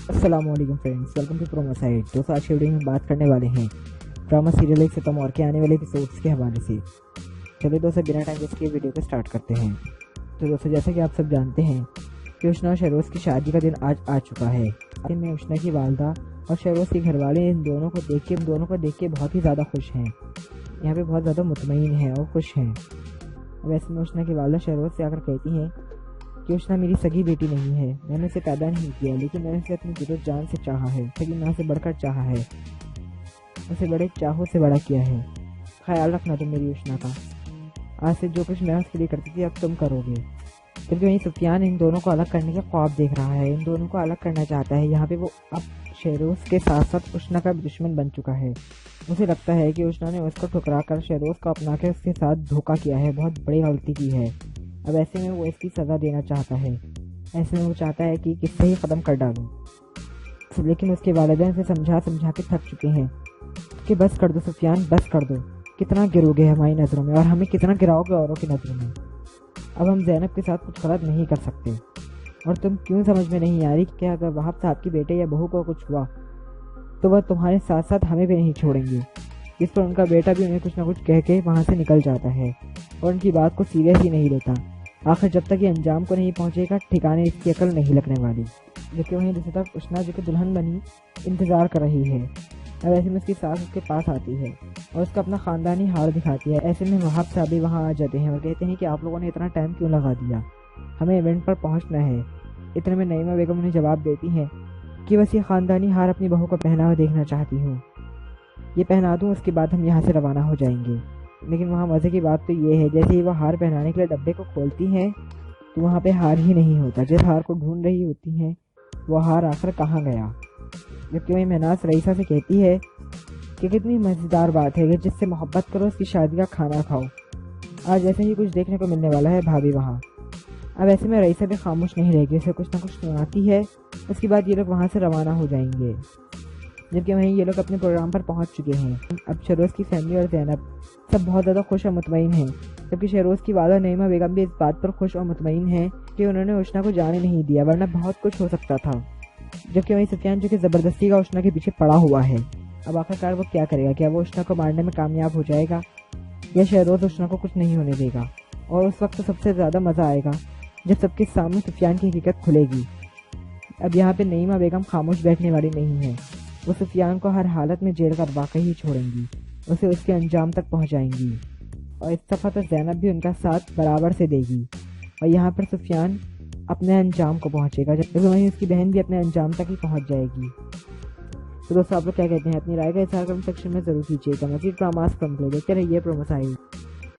अस्सलाम वालेकुम friends, welcome to promo site. दोस्तों, आज की वीडियो में बात करने वाले हैं ड्रामा सीरियल एक सितम और के आने वाले एपिसोड्स के हवाले से। चलिए दोस्तों, बिना टाइम वेस्ट किए वीडियो को स्टार्ट करते हैं। तो दोस्तों, जैसा कि आप सब जानते हैं कि उष्ना और शहरोज़ की शादी का दिन आज आ चुका है। आज में उष्ना की वालदा और शहरोज़ के घरवाले इन दोनों को देख के बहुत ही ज़्यादा खुश हैं। यहाँ पे बहुत ज़्यादा मुतमईन हैं और खुश हैं। अब ऐसे में उष्ना की वालदा शहरोज़ से आकर कहती हैं कि उष्ना मेरी सगी बेटी नहीं है, मैंने उसे पैदा नहीं किया, लेकिन मैंने उसे अपनी दिलो जान से चाहा है, सगी माँ से बढ़कर चाहा है, उसे बड़े चाहों से बड़ा किया है। ख्याल रखना तुम मेरी उष्ना का। आज से जो कुछ मैं उसके लिए करती थी अब तुम करोगे। जबकि वहीं सुफियान इन दोनों को अलग करने का ख्वाब देख रहा है, इन दोनों को अलग करना चाहता है। यहाँ पे वो अब शहरोज़ के साथ साथ उष्ना का भी दुश्मन बन चुका है। उसे लगता है कि उष्ना ने उसको ठुकरा कर शहरोज़ को अपना के उसके साथ धोखा किया है, बहुत बड़ी गलती की है। अब ऐसे में वो इसकी सज़ा देना चाहता है। ऐसे में वो चाहता है कि किससे ही ख़त्म कर डालूं। लेकिन उसके वालिदैन से समझा के थक चुके हैं कि बस कर दो सुफियान, बस कर दो। कितना गिरोगे हमारी नज़रों में और हमें कितना गिराओगे औरों की नज़रों में। अब हम ज़ैनब के साथ कुछ गलत नहीं कर सकते। और तुम क्यों समझ में नहीं आ रही कि अगर वहाब साहब की बेटे या बहू को कुछ हुआ तो वह तुम्हारे साथ साथ हमें भी नहीं छोड़ेंगे। इस पर उनका बेटा भी उन्हें कुछ ना कुछ कह के वहाँ से निकल जाता है और उनकी बात को सीरियस ही नहीं लेता। आखिर जब तक ये अंजाम को नहीं पहुँचेगा ठिकाने इसकी अकल नहीं लगने वाली। जबकि वहीं दूसरी तरफ उष्ना जो कि दुल्हन बनी इंतज़ार कर रही है। अब ऐसे में उसकी सास उसके पास आती है और उसका अपना ख़ानदानी हार दिखाती है। ऐसे में वहाब साहब भी वहाँ आ जाते हैं और कहते हैं कि आप लोगों ने इतना टाइम क्यों लगा दिया, हमें इवेंट पर पहुँचना है। इतने में नईमा बेगम उन्हें जवाब देती हैं कि बस ये ख़ानदानी हार अपनी बहू का पहना हुआ देखना चाहती हूँ, ये पहना दूँ, उसके बाद हम यहाँ से रवाना हो जाएंगे। लेकिन वहाँ मज़े की बात तो ये है, जैसे ही वह हार पहनाने के लिए डब्बे को खोलती हैं तो वहाँ पे हार ही नहीं होता। जिस हार को ढूंढ रही होती हैं वो हार आखिर कहाँ गया। जबकि वही महनाज रईसा से कहती है कि कितनी मज़ेदार बात है कि जिससे मोहब्बत करो उसकी शादी का खाना खाओ। आज ऐसे ही कुछ देखने को मिलने वाला है भाभी वहाँ। अब ऐसे में रईसा भी खामोश नहीं रहेगी, उसे कुछ ना कुछ सुनाती है। उसके बाद ये लोग वहाँ से रवाना हो जाएंगे। जबकि वहीं ये लोग अपने प्रोग्राम पर पहुंच चुके हैं। अब शहरोज़ की फैमिली और ज़ैनब सब बहुत ज़्यादा खुश और मुतमईन हैं। जबकि शहरोज़ की वादा नईमा बेगम भी इस बात पर खुश और मुतमईन है कि उन्होंने उष्ना को जाने नहीं दिया, वरना बहुत कुछ हो सकता था। जबकि वहीं सुफियान जो कि ज़बरदस्ती का उष्ना के पीछे पड़ा हुआ है। अब आखिरकार वो क्या करेगा? क्या वो उष्ना को मारने में कामयाब हो जाएगा या शहरोज़ उष्ना को कुछ नहीं होने देगा? और उस वक्त सबसे ज़्यादा मज़ा आएगा जब सबके सामने सुफियान की हकीकत खुलेगी। अब यहाँ पे नईमा बेगम खामोश बैठने वाली नहीं है। वो सुफियान को हर हालत में जेल करवा कर ही छोड़ेंगी, उसे उसके अंजाम तक पहुँचाएंगी। और इस दफ़ा तो ज़ैनब भी उनका साथ बराबर से देगी और यहाँ पर सुफियान अपने अंजाम को पहुँचेगा, जबकि वहीं उसकी बहन भी अपने अंजाम तक ही पहुँच जाएगी। तो दोस्तों, आप लोग क्या कहते हैं? अपनी राय का इज़हार कमेंट सेक्शन में ज़रूर कीजिएगा। मज़ीद ड्रामास देखते रहिए प्रोमो साइट।